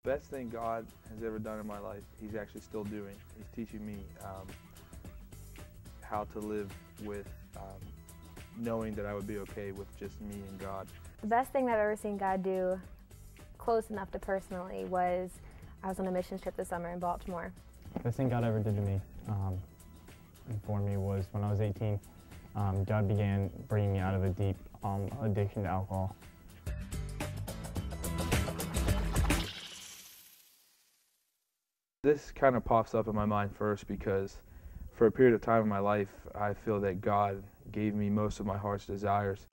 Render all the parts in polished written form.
Best thing God has ever done in my life, He's actually still doing. He's teaching me how to live with knowing that I would be okay with just me and God. The best thing I've ever seen God do, close enough to personally, was I was on a missions trip this summer in Baltimore. The best thing God ever did to me and for me was when I was 18, God began bringing me out of a deep addiction to alcohol. This kind of pops up in my mind first because for a period of time in my life, I feel that God gave me most of my heart's desires.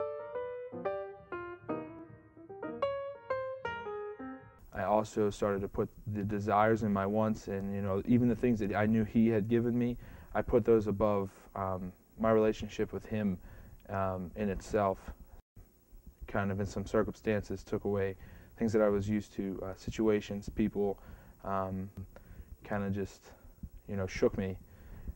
I also started to put the desires and my wants and, even the things that I knew He had given me, I put those above my relationship with Him in itself. Kind of in some circumstances took away things that I was used to, situations, people, kind of just, shook me,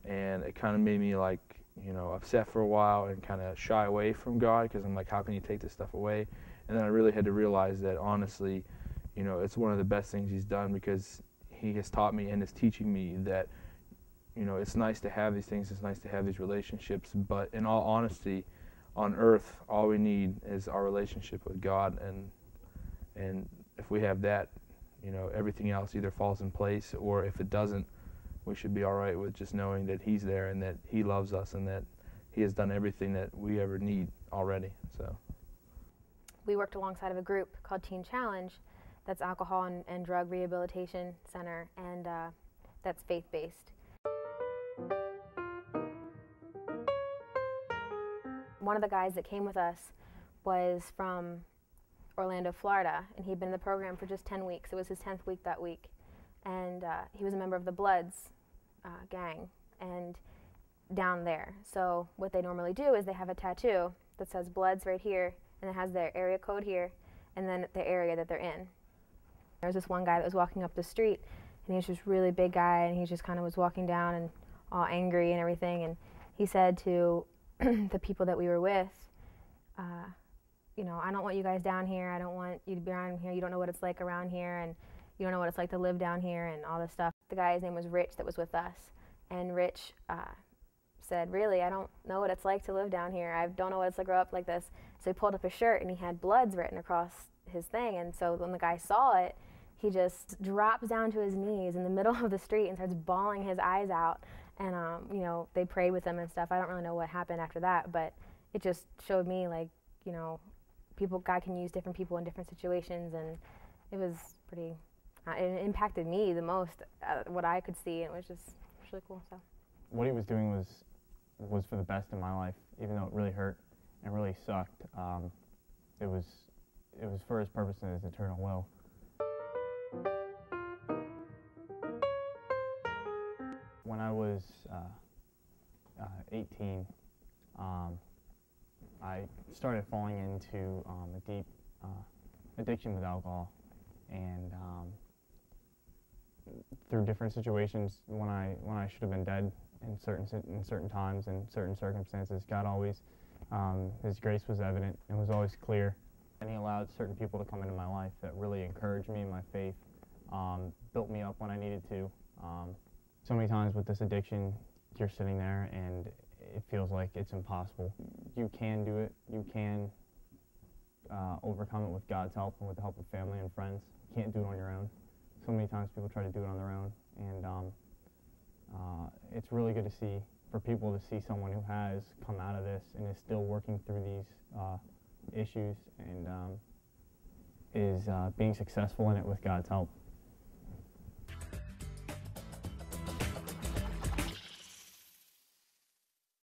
and it kind of made me upset for a while and kind of shy away from God because I'm like, how can you take this stuff away? And then I really had to realize that honestly, it's one of the best things He's done because He has taught me and is teaching me that, it's nice to have these things, it's nice to have these relationships, but in all honesty, on earth, all we need is our relationship with God, and if we have that, everything else either falls in place, or if it doesn't, we should be all right with just knowing that He's there and that He loves us and that He has done everything that we ever need already. So, we worked alongside of a group called Teen Challenge that's alcohol and drug rehabilitation center, and that's faith-based. One of the guys that came with us was from Orlando, Florida, and he'd been in the program for just 10 weeks. It was his 10th week that week, and he was a member of the Bloods gang and down there. So what they normally do is they have a tattoo that says Bloods right here, and it has their area code here, and then the area that they're in. There was this one guy that was walking up the street, and he was just really big guy, and he just kind of was walking down and all angry and everything, and he said to the people that we were with, I don't want you guys down here, I don't want you to be around here, you don't know what it's like around here, and you don't know what it's like to live down here, and all this stuff. The guy's name was Rich that was with us, and Rich said, really, I don't know what it's like to live down here, I don't know what it's like to grow up like this. So he pulled up his shirt, and he had Bloods written across his thing, and so when the guy saw it, he just drops down to his knees in the middle of the street and starts bawling his eyes out, and they prayed with him and stuff. I don't really know what happened after that, but it just showed me, God can use different people in different situations, and it was pretty, it impacted me the most, what I could see, and it was just really cool. So what He was doing was for the best in my life, even though it really hurt and really sucked. It was for His purpose and His eternal will. When I was 18, I started falling into a deep addiction with alcohol, and through different situations, when I should have been dead in certain times and certain circumstances, God always, His grace was evident and was always clear, and He allowed certain people to come into my life that really encouraged me in my faith, built me up when I needed to. So many times with this addiction, you're sitting there and it feels like it's impossible. You can do it. You can overcome it with God's help and with the help of family and friends. You can't do it on your own. So many times people try to do it on their own, and it's really good to see, for people to see someone who has come out of this and is still working through these issues and is being successful in it with God's help.